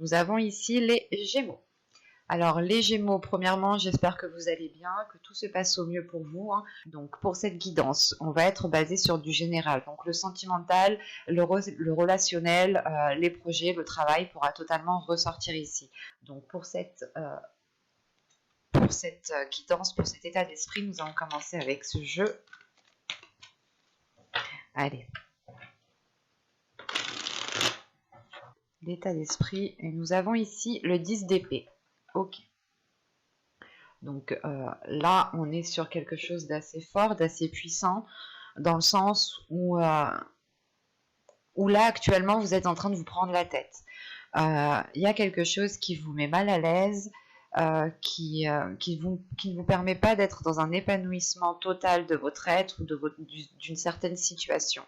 Nous avons ici les Gémeaux. Alors les Gémeaux, premièrement, j'espère que vous allez bien, que tout se passe au mieux pour vous. Donc pour cette guidance, on va être basé sur du général. Donc le sentimental, le relationnel, les projets, le travail pourra totalement ressortir ici. Donc pour cette guidance, pour cet état d'esprit, nous allons commencer avec ce jeu. Allez. L'état d'esprit. Et nous avons ici le 10 d'épée. Ok. Donc là, on est sur quelque chose d'assez fort, d'assez puissant, dans le sens où là, actuellement, vous êtes en train de vous prendre la tête. Il y a quelque chose qui vous met mal à l'aise, qui ne vous permet pas d'être dans un épanouissement total de votre être ou d'une certaine situation.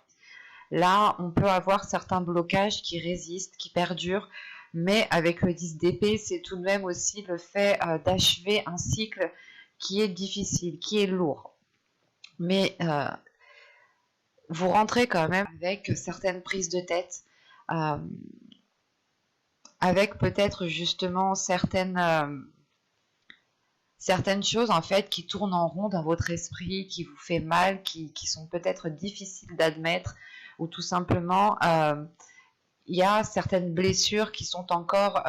Là, on peut avoir certains blocages qui résistent, qui perdurent, mais avec le 10 d'épée, c'est tout de même aussi le fait d'achever un cycle qui est difficile, qui est lourd. Mais vous rentrez quand même avec certaines prises de tête, avec peut-être justement certaines choses en fait qui tournent en rond dans votre esprit, qui vous fait mal, qui sont peut-être difficiles d'admettre, ou tout simplement il y a certaines blessures qui sont encore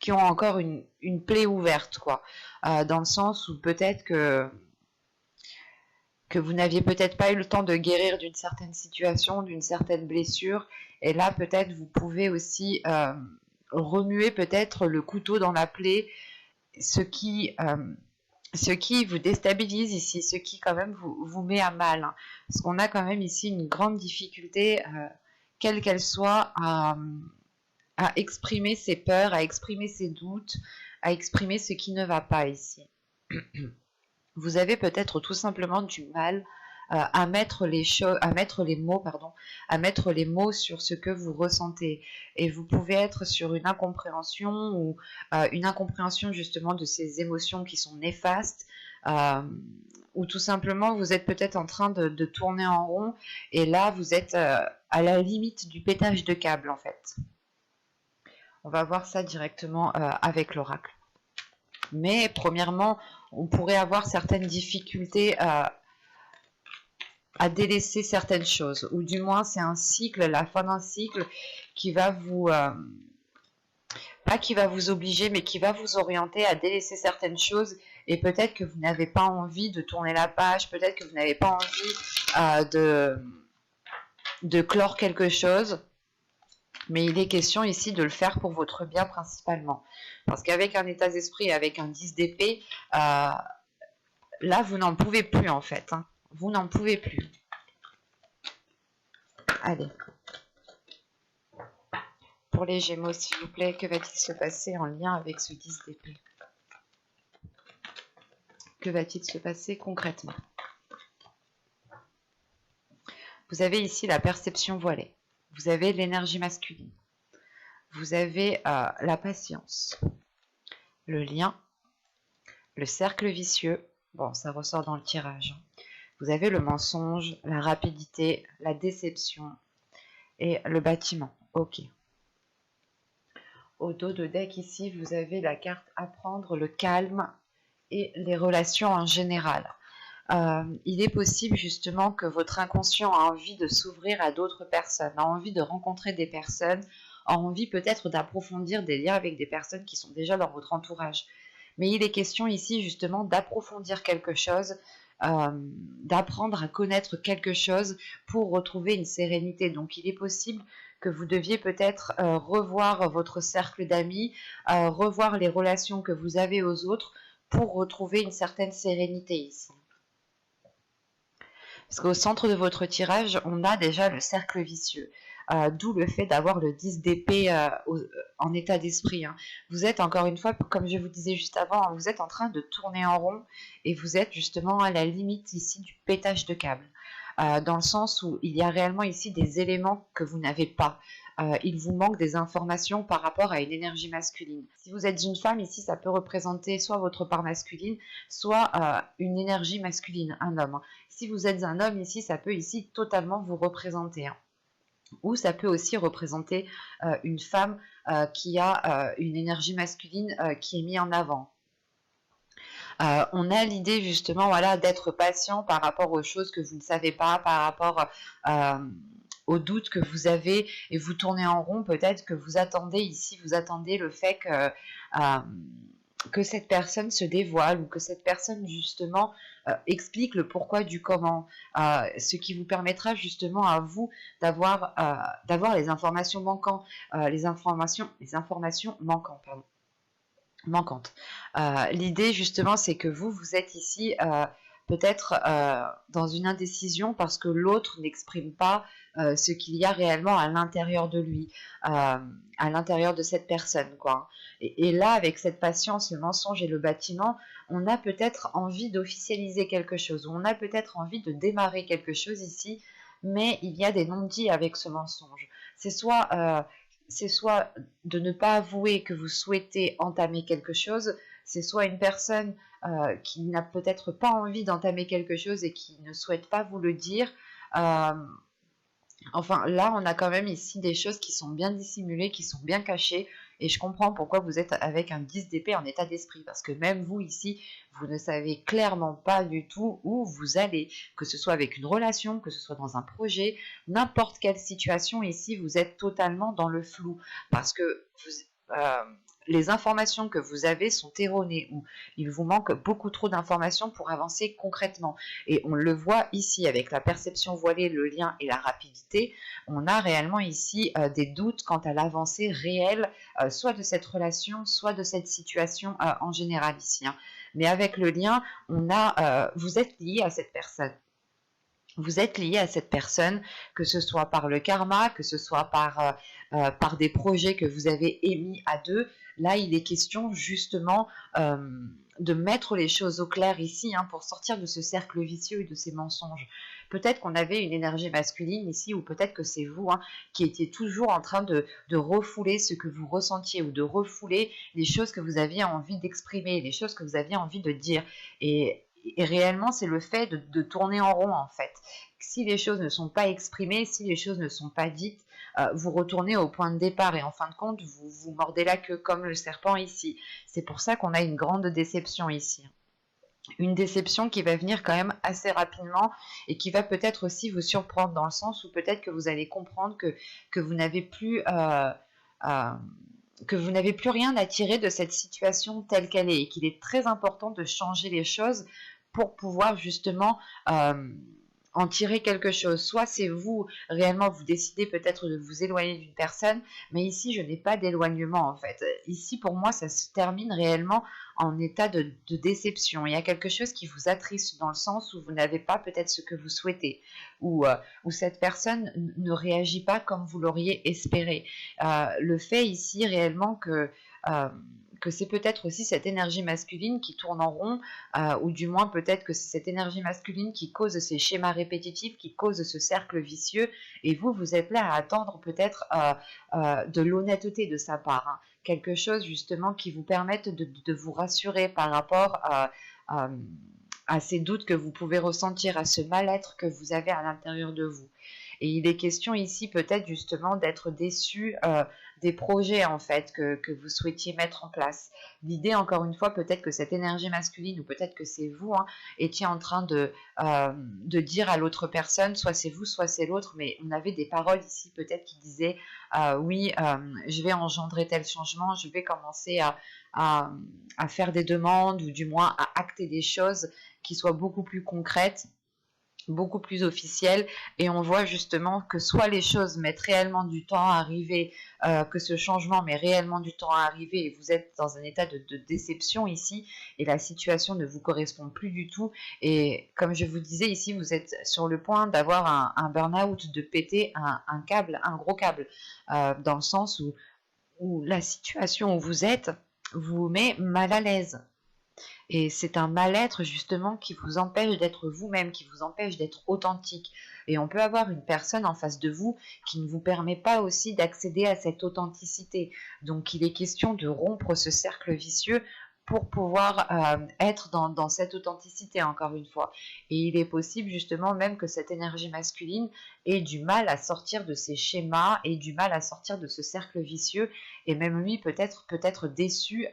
qui ont encore une plaie ouverte, quoi, dans le sens où peut-être que vous n'aviez peut-être pas eu le temps de guérir d'une certaine situation, d'une certaine blessure, et là peut-être vous pouvez aussi remuer peut-être le couteau dans la plaie, ce qui vous déstabilise ici, ce qui quand même vous met à mal, hein. Parce qu'on a quand même ici une grande difficulté, quelle qu'elle soit, à exprimer ses peurs, à exprimer ses doutes, à exprimer ce qui ne va pas ici. Vous avez peut-être tout simplement du mal à mettre les mots sur ce que vous ressentez, et vous pouvez être sur une incompréhension ou une incompréhension justement de ces émotions qui sont néfastes, ou tout simplement vous êtes peut-être en train de tourner en rond, et là vous êtes à la limite du pétage de câble en fait. On va voir ça directement avec l'oracle. Mais premièrement, on pourrait avoir certaines difficultés à délaisser certaines choses, ou du moins c'est un cycle, la fin d'un cycle qui va vous pas qui va vous obliger, mais qui va vous orienter à délaisser certaines choses, et peut-être que vous n'avez pas envie de tourner la page, peut-être que vous n'avez pas envie de clore quelque chose, mais il est question ici de le faire pour votre bien principalement, parce qu'avec un état d'esprit, avec un 10 d'épée, là vous n'en pouvez plus en fait, hein. Vous n'en pouvez plus. Allez. Pour les Gémeaux, s'il vous plaît, que va-t-il se passer en lien avec ce 10 d'épée? Que va-t-il se passer concrètement? Vous avez ici la perception voilée. Vous avez l'énergie masculine. Vous avez la patience. Le lien. Le cercle vicieux. Bon, ça ressort dans le tirage. Vous avez le mensonge, la rapidité, la déception et le bâtiment. Ok. Au dos de deck ici, vous avez la carte apprendre, le calme et les relations en général. Il est possible justement que votre inconscient a envie de s'ouvrir à d'autres personnes, a envie de rencontrer des personnes, a envie peut-être d'approfondir des liens avec des personnes qui sont déjà dans votre entourage. Mais il est question ici justement d'approfondir quelque chose, d'apprendre à connaître quelque chose pour retrouver une sérénité. Donc il est possible que vous deviez peut-être revoir votre cercle d'amis, revoir les relations que vous avez aux autres pour retrouver une certaine sérénité ici. Parce qu'au centre de votre tirage, on a déjà le cercle vicieux, d'où le fait d'avoir le 10 d'épée en état d'esprit, hein. Vous êtes, encore une fois, comme je vous disais juste avant, vous êtes en train de tourner en rond, et vous êtes justement à la limite ici du pétage de câble, dans le sens où il y a réellement ici des éléments que vous n'avez pas. Il vous manque des informations par rapport à une énergie masculine. Si vous êtes une femme ici, ça peut représenter soit votre part masculine, soit une énergie masculine, un homme. Si vous êtes un homme ici, ça peut ici totalement vous représenter, hein. Ou ça peut aussi représenter une femme qui a une énergie masculine qui est mise en avant. On a l'idée justement, voilà, d'être patient par rapport aux choses que vous ne savez pas, par rapport aux doutes que vous avez, et vous tournez en rond. Peut-être que vous attendez ici, vous attendez le fait que cette personne se dévoile, ou que cette personne justement explique le pourquoi du comment, ce qui vous permettra justement à vous d'avoir les informations manquantes, les informations manquantes, pardon, manquantes. L'idée justement, c'est que vous êtes ici peut-être dans une indécision parce que l'autre n'exprime pas ce qu'il y a réellement à l'intérieur de lui, à l'intérieur de cette personne, quoi. Et là, avec cette patience, le mensonge et le bâtiment, on a peut-être envie d'officialiser quelque chose, ou on a peut-être envie de démarrer quelque chose ici, mais il y a des non-dits avec ce mensonge. C'est soit de ne pas avouer que vous souhaitez entamer quelque chose, c'est soit une personne qui n'a peut-être pas envie d'entamer quelque chose et qui ne souhaite pas vous le dire. Euh, Enfin, là, on a quand même ici des choses qui sont bien dissimulées, qui sont bien cachées, et je comprends pourquoi vous êtes avec un 10 d'épée en état d'esprit, parce que même vous, ici, vous ne savez clairement pas du tout où vous allez, que ce soit avec une relation, que ce soit dans un projet, n'importe quelle situation, ici, vous êtes totalement dans le flou, parce que les informations que vous avez sont erronées, ou il vous manque beaucoup trop d'informations pour avancer concrètement. Et on le voit ici avec la perception voilée, le lien et la rapidité. On a réellement ici des doutes quant à l'avancée réelle, soit de cette relation, soit de cette situation en général ici, hein. Mais avec le lien, vous êtes lié à cette personne. Vous êtes lié à cette personne, que ce soit par le karma, que ce soit par des projets que vous avez émis à deux. Là, il est question justement de mettre les choses au clair ici, hein, pour sortir de ce cercle vicieux et de ces mensonges. Peut-être qu'on avait une énergie masculine ici, ou peut-être que c'est vous, hein, qui étiez toujours en train de refouler ce que vous ressentiez, ou de refouler les choses que vous aviez envie d'exprimer, les choses que vous aviez envie de dire. Et réellement, c'est le fait de tourner en rond, en fait. Si les choses ne sont pas exprimées, si les choses ne sont pas dites, vous retournez au point de départ, et en fin de compte, vous vous mordez la queue comme le serpent ici. C'est pour ça qu'on a une grande déception ici. Une déception qui va venir quand même assez rapidement, et qui va peut-être aussi vous surprendre, dans le sens où peut-être que vous allez comprendre que vous n'avez plus... que vous n'avez plus rien à tirer de cette situation telle qu'elle est, et qu'il est très important de changer les choses pour pouvoir justement en tirer quelque chose. Soit c'est vous, réellement, vous décidez peut-être de vous éloigner d'une personne, mais ici, je n'ai pas d'éloignement, en fait. Ici, pour moi, ça se termine réellement en état de déception. Il y a quelque chose qui vous attriste, dans le sens où vous n'avez pas peut-être ce que vous souhaitez, ou cette personne ne réagit pas comme vous l'auriez espéré. Le fait ici, réellement, que c'est peut-être aussi cette énergie masculine qui tourne en rond, ou du moins peut-être que c'est cette énergie masculine qui cause ces schémas répétitifs, qui cause ce cercle vicieux, et vous êtes là à attendre peut-être de l'honnêteté de sa part, hein. Quelque chose justement qui vous permette de vous rassurer par rapport à ces doutes que vous pouvez ressentir, à ce mal-être que vous avez à l'intérieur de vous. Et il est question ici peut-être justement d'être déçu des projets, en fait, que vous souhaitiez mettre en place. L'idée, encore une fois, peut-être que cette énergie masculine, ou peut-être que c'est vous, hein, étiez en train de dire à l'autre personne, soit c'est vous, soit c'est l'autre, mais on avait des paroles ici peut-être qui disaient oui, je vais engendrer tel changement, je vais commencer à faire des demandes, ou du moins à acter des choses qui soient beaucoup plus concrètes, beaucoup plus officiel, et on voit justement que soit les choses mettent réellement du temps à arriver, que ce changement met réellement du temps à arriver, et vous êtes dans un état de déception ici, et la situation ne vous correspond plus du tout, et comme je vous disais ici, vous êtes sur le point d'avoir un burn-out, de péter un câble, un gros câble, dans le sens où la situation où vous êtes vous met mal à l'aise. Et c'est un mal-être justement qui vous empêche d'être vous-même, qui vous empêche d'être authentique. Et on peut avoir une personne en face de vous qui ne vous permet pas aussi d'accéder à cette authenticité. Donc il est question de rompre ce cercle vicieux pour pouvoir être dans cette authenticité, encore une fois. Et il est possible justement même que cette énergie masculine ait du mal à sortir de ces schémas, et du mal à sortir de ce cercle vicieux, et même lui peut-être déçu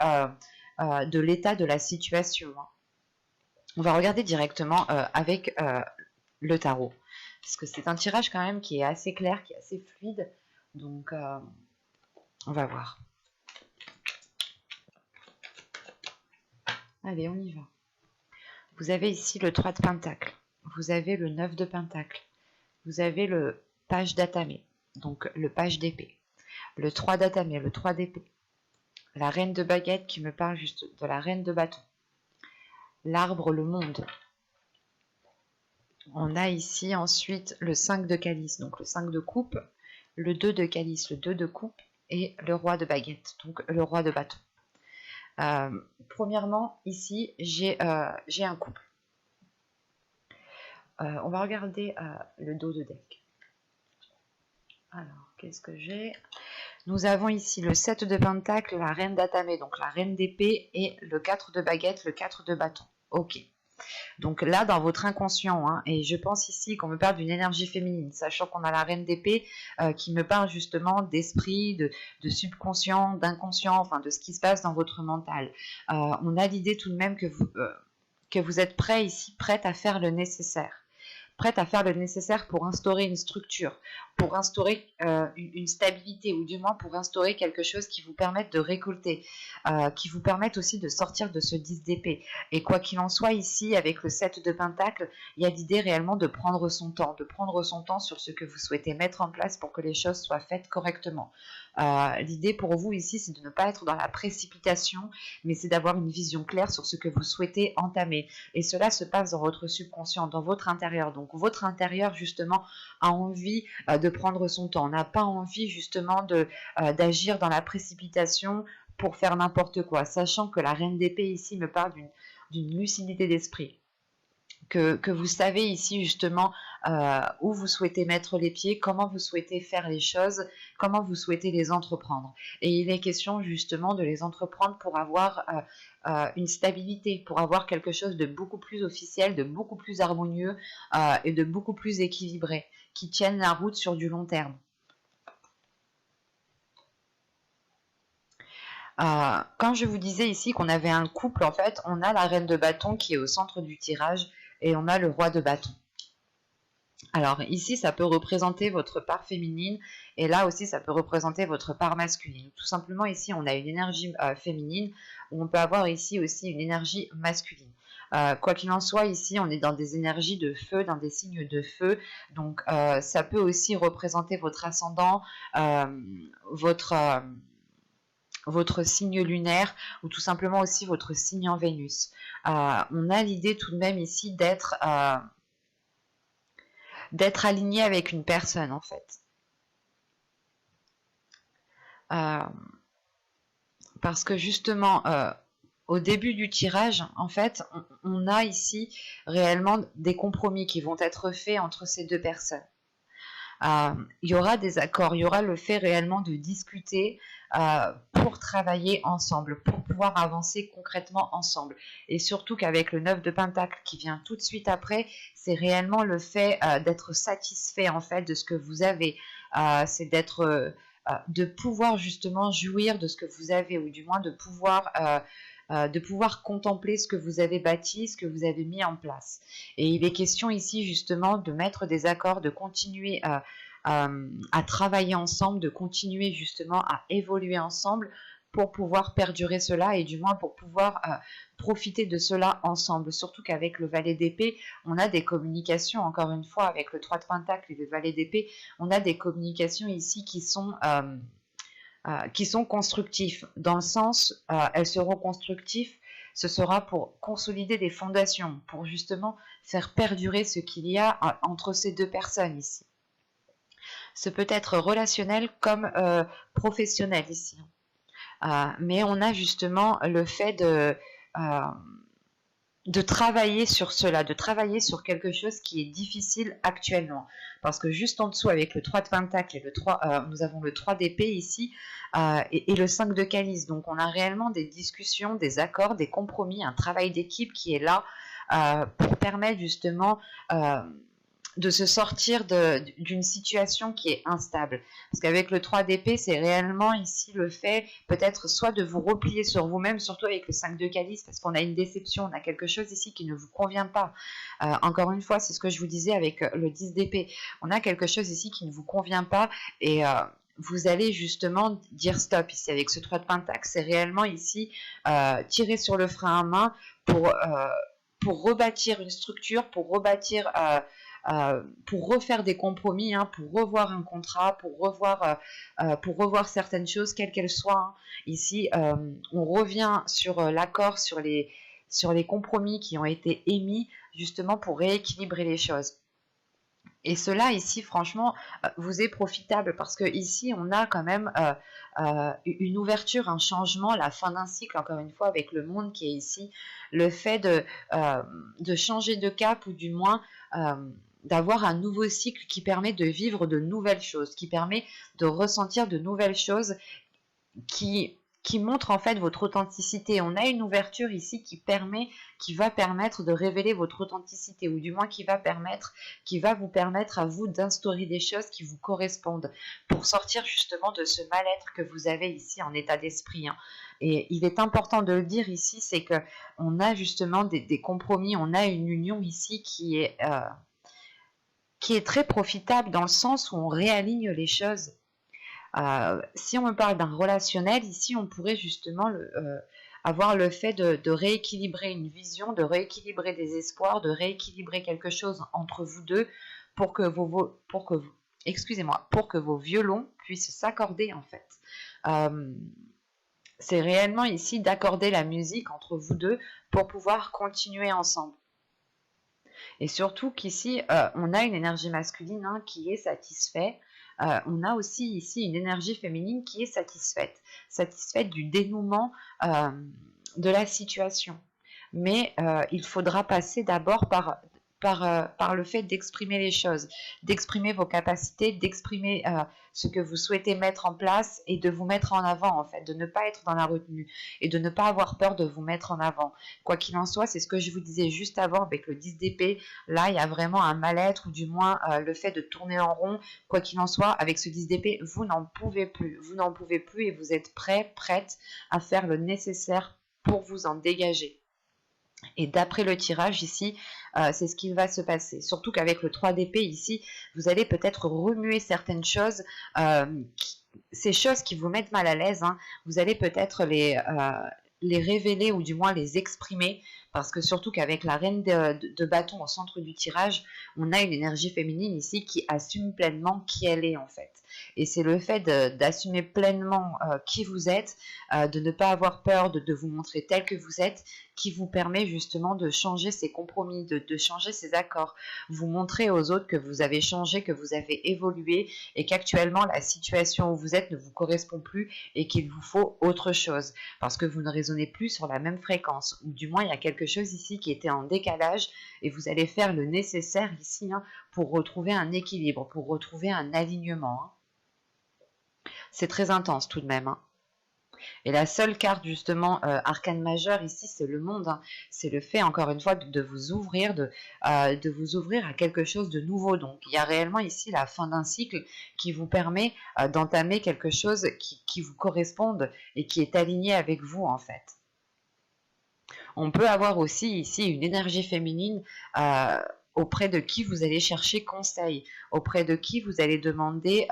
de l'état de la situation. On va regarder directement avec le tarot, parce que c'est un tirage quand même qui est assez clair, qui est assez fluide, donc on va voir. Allez, on y va. Vous avez ici le 3 de Pentacle, vous avez le 9 de Pentacle, vous avez le page d'atamé, donc le page d'épée, le 3 d'atamé, le 3 d'épée, la reine de baguette qui me parle juste de la reine de bâton, l'arbre, le monde. On a ici ensuite le 5 de calice, donc le 5 de coupe, le 2 de calice, le 2 de coupe, et le roi de baguette, donc le roi de bâton. Premièrement, ici, j'ai un couple. On va regarder le dos de deck. Alors, qu'est-ce que j'ai? Nous avons ici le 7 de pentacle, la reine d'atamé, donc la reine d'épée, et le 4 de baguette, le 4 de bâton. Ok. Donc là, dans votre inconscient, et je pense ici qu'on me parle d'une énergie féminine, sachant qu'on a la reine d'épée qui me parle justement d'esprit, de subconscient, d'inconscient, enfin de ce qui se passe dans votre mental. On a l'idée tout de même que vous êtes prêt ici, prête à faire le nécessaire. Prête à faire le nécessaire pour instaurer une structure, pour instaurer une stabilité, ou du moins pour instaurer quelque chose qui vous permette de récolter, qui vous permette aussi de sortir de ce 10 d'épée. Et quoi qu'il en soit, ici, avec le 7 de pentacle, il y a l'idée réellement de prendre son temps sur ce que vous souhaitez mettre en place pour que les choses soient faites correctement. L'idée pour vous ici, c'est de ne pas être dans la précipitation, mais c'est d'avoir une vision claire sur ce que vous souhaitez entamer. Et cela se passe dans votre subconscient, dans votre intérieur. Donc votre intérieur, justement, a envie de prendre son temps, n'a pas envie, justement, d'agir dans la précipitation pour faire n'importe quoi, sachant que la reine d'épée, ici, me parle d'une lucidité d'esprit. Que vous savez ici justement où vous souhaitez mettre les pieds, comment vous souhaitez faire les choses, comment vous souhaitez les entreprendre. Et il est question justement de les entreprendre pour avoir une stabilité, pour avoir quelque chose de beaucoup plus officiel, de beaucoup plus harmonieux et de beaucoup plus équilibré, qui tienne la route sur du long terme. Quand je vous disais ici qu'on avait un couple, en fait, on a la reine de bâton qui est au centre du tirage, et on a le roi de bâton. Alors ici, ça peut représenter votre part féminine, et là aussi, ça peut représenter votre part masculine. Tout simplement, ici, on a une énergie féminine, où on peut avoir ici aussi une énergie masculine. Quoi qu'il en soit, ici, on est dans des énergies de feu, dans des signes de feu. Donc, ça peut aussi représenter votre ascendant, votre signe lunaire, ou tout simplement aussi votre signe en Vénus. On a l'idée tout de même ici d'être aligné avec une personne, en fait. Parce que justement, au début du tirage, en fait, on a ici réellement des compromis qui vont être faits entre ces deux personnes. Il y aura des accords, il y aura le fait réellement de discuter pour travailler ensemble, pour pouvoir avancer concrètement ensemble. Et surtout qu'avec le 9 de Pentacle qui vient tout de suite après, c'est réellement le fait d'être satisfait en fait de ce que vous avez. C'est de pouvoir justement jouir de ce que vous avez, ou du moins de pouvoir contempler ce que vous avez bâti, ce que vous avez mis en place. Et il est question ici justement de mettre des accords, de continuer à travailler ensemble, de continuer justement à évoluer ensemble pour pouvoir perdurer cela, et du moins pour pouvoir profiter de cela ensemble. Surtout qu'avec le valet d'épée, on a des communications, encore une fois, avec le 3 de pentacle et le valet d'épée, on a des communications ici qui sont constructifs, dans le sens, elles seront constructives, ce sera pour consolider des fondations, pour justement faire perdurer ce qu'il y a entre ces deux personnes ici. Ce peut être relationnel comme professionnel ici. Mais on a justement le fait de travailler sur cela, de travailler sur quelque chose qui est difficile actuellement. Parce que juste en dessous, avec le 3 de Pentacle et le 3, nous avons le 3 d'épée ici et le 5 de Calice. Donc on a réellement des discussions, des accords, des compromis, un travail d'équipe qui est là pour permettre justement de se sortir d'une situation qui est instable. Parce qu'avec le 3 d'épée, c'est réellement ici le fait peut-être soit de vous replier sur vous-même, surtout avec le 5 de calice, parce qu'on a une déception, on a quelque chose ici qui ne vous convient pas. Encore une fois, c'est ce que je vous disais avec le 10 d'épée. On a quelque chose ici qui ne vous convient pas et vous allez justement dire stop ici avec ce 3 de pentacle. C'est réellement ici tirer sur le frein à main pour rebâtir une structure, pour rebâtir... pour refaire des compromis, hein, pour revoir un contrat, pour revoir certaines choses, quelles qu'elles soient. Hein. Ici, on revient sur l'accord, sur les compromis qui ont été émis, justement pour rééquilibrer les choses. Et cela ici, franchement, vous est profitable parce que ici, on a quand même une ouverture, un changement, la fin d'un cycle, encore une fois, avec le monde qui est ici, le fait de changer de cap ou du moins d'avoir un nouveau cycle qui permet de vivre de nouvelles choses, qui permet de ressentir de nouvelles choses qui montre en fait votre authenticité. On a une ouverture ici qui va permettre de révéler votre authenticité, ou du moins qui va vous permettre à vous d'instaurer des choses qui vous correspondent, pour sortir justement de ce mal-être que vous avez ici en état d'esprit. Hein. Et il est important de le dire ici, c'est que on a justement des compromis, on a une union ici qui est très profitable dans le sens où on réaligne les choses. Si on me parle d'un relationnel, ici on pourrait justement avoir le fait de rééquilibrer une vision, de rééquilibrer des espoirs, de rééquilibrer quelque chose entre vous deux pour que vos violons puissent s'accorder en fait. C'est réellement ici d'accorder la musique entre vous deux pour pouvoir continuer ensemble. Et surtout qu'ici, on a une énergie masculine hein, qui est satisfaite. On a aussi ici une énergie féminine qui est satisfaite du dénouement de la situation. Mais il faudra passer d'abord par le fait d'exprimer les choses, d'exprimer vos capacités, d'exprimer ce que vous souhaitez mettre en place et de vous mettre en avant en fait, de ne pas être dans la retenue et de ne pas avoir peur de vous mettre en avant. Quoi qu'il en soit, c'est ce que je vous disais juste avant avec le 10 d'épée, là il y a vraiment un mal-être ou du moins le fait de tourner en rond. Quoi qu'il en soit, avec ce 10 d'épée, vous n'en pouvez plus et vous êtes prête à faire le nécessaire pour vous en dégager. Et d'après le tirage ici, c'est ce qui va se passer. Surtout qu'avec le 3 d'épée ici, vous allez peut-être remuer certaines choses, ces choses qui vous mettent mal à l'aise, hein, vous allez peut-être les révéler ou du moins les exprimer, parce que surtout qu'avec la reine de bâton au centre du tirage, on a une énergie féminine ici qui assume pleinement qui elle est en fait. Et c'est le fait d'assumer pleinement qui vous êtes, de ne pas avoir peur de vous montrer tel que vous êtes, qui vous permet justement de changer ces compromis, de changer ces accords. Vous montrez aux autres que vous avez changé, que vous avez évolué et qu'actuellement la situation où vous êtes ne vous correspond plus et qu'il vous faut autre chose parce que vous ne raisonnez plus sur la même fréquence, ou du moins il y a quelque chose ici qui était en décalage et vous allez faire le nécessaire ici hein, pour retrouver un équilibre, pour retrouver un alignement. Hein. C'est très intense tout de même. Hein. Et la seule carte justement arcane majeure ici, c'est le monde. Hein. C'est le fait encore une fois de vous ouvrir, de vous ouvrir à quelque chose de nouveau. Donc il y a réellement ici la fin d'un cycle qui vous permet d'entamer quelque chose qui vous corresponde et qui est aligné avec vous en fait. On peut avoir aussi ici une énergie féminine auprès de qui vous allez chercher conseil, auprès de qui vous allez demander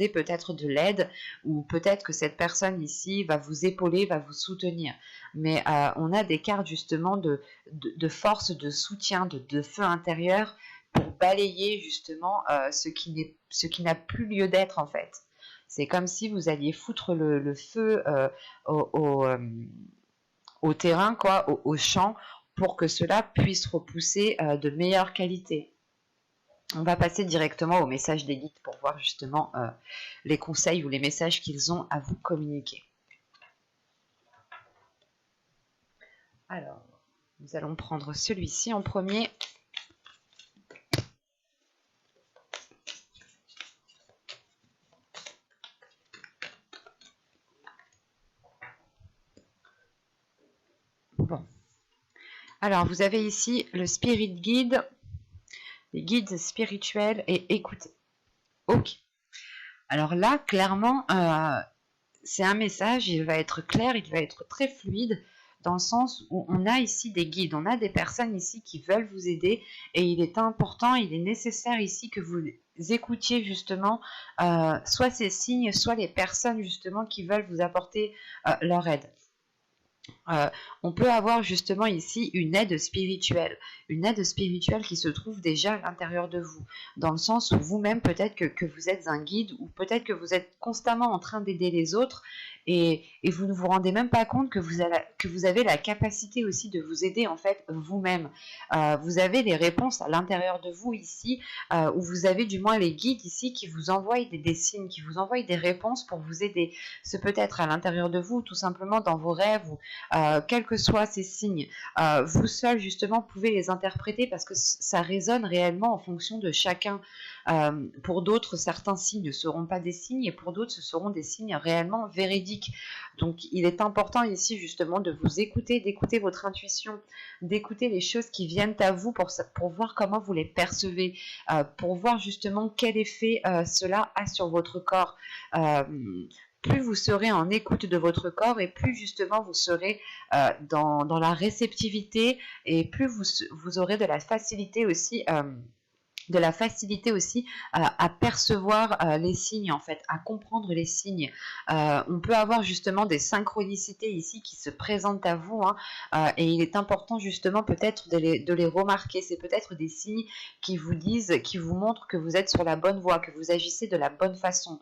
peut-être de l'aide, ou peut-être que cette personne ici va vous épauler, va vous soutenir. Mais on a des cartes justement de force, de soutien, de feu intérieur pour balayer justement ce qui n'a plus lieu d'être en fait. C'est comme si vous alliez foutre le feu au terrain, quoi, au champ, pour que cela puisse repousser de meilleure qualité. On va passer directement au message des guides pour voir justement les conseils ou les messages qu'ils ont à vous communiquer. Alors, Nous allons prendre celui-ci en premier. Bon. Alors, vous avez ici le Spirit Guide, les guides spirituels et écoutez. Ok. Alors là, clairement, c'est un message, il va être clair, il va être très fluide, dans le sens où on a ici des guides, on a des personnes ici qui veulent vous aider, et il est important, il est nécessaire ici que vous écoutiez justement soit ces signes, soit les personnes justement qui veulent vous apporter leur aide. On peut avoir justement ici une aide spirituelle qui se trouve déjà à l'intérieur de vous, dans le sens où vous-même peut-être que vous êtes un guide, ou peut-être que vous êtes constamment en train d'aider les autres, et vous ne vous rendez même pas compte que vous avez la capacité aussi de vous aider en fait vous-même. Vous avez les réponses à l'intérieur de vous ici, où vous avez du moins les guides ici qui vous envoient des signes, qui vous envoient des réponses pour vous aider. Ce peut être à l'intérieur de vous, tout simplement dans vos rêves, ou quels que soient ces signes, vous seul justement pouvez les interpréter, parce que ça résonne réellement en fonction de chacun. Pour d'autres, certains signes ne seront pas des signes, et pour d'autres, ce seront des signes réellement véridiques. Donc il est important ici justement de vous écouter, d'écouter votre intuition, d'écouter les choses qui viennent à vous pour voir comment vous les percevez, pour voir justement quel effet cela a sur votre corps. Plus vous serez en écoute de votre corps, et plus justement vous serez dans la réceptivité, et plus vous aurez de la facilité aussi à percevoir les signes, en fait, à comprendre les signes. On peut avoir justement des synchronicités ici qui se présentent à vous, et il est important justement peut-être de les remarquer. C'est peut-être des signes qui vous disent, qui vous montrent que vous êtes sur la bonne voie, que vous agissez de la bonne façon.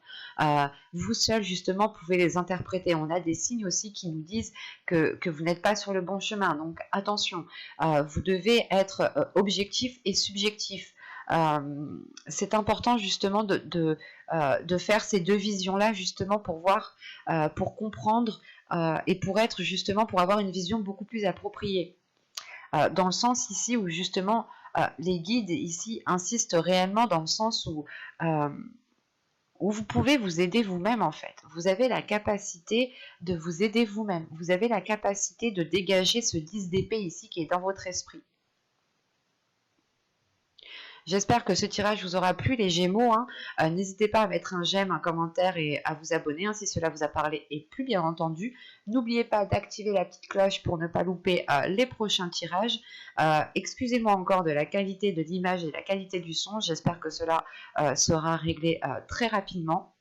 Vous seul justement pouvez les interpréter. On a des signes aussi qui nous disent que vous n'êtes pas sur le bon chemin, donc attention, vous devez être objectif et subjectif. C'est important justement de faire ces deux visions-là, justement pour voir, pour comprendre, et pour avoir une vision beaucoup plus appropriée. Dans le sens ici où justement les guides ici insistent réellement, dans le sens où vous pouvez vous aider vous-même en fait. Vous avez la capacité de vous aider vous-même. Vous avez la capacité de dégager ce 10 d'épée ici qui est dans votre esprit. J'espère que ce tirage vous aura plu, les Gémeaux. N'hésitez pas à mettre un j'aime, un commentaire et à vous abonner si cela vous a parlé et plu, bien entendu. N'oubliez pas d'activer la petite cloche pour ne pas louper les prochains tirages. Excusez-moi encore de la qualité de l'image et la qualité du son. J'espère que cela sera réglé très rapidement.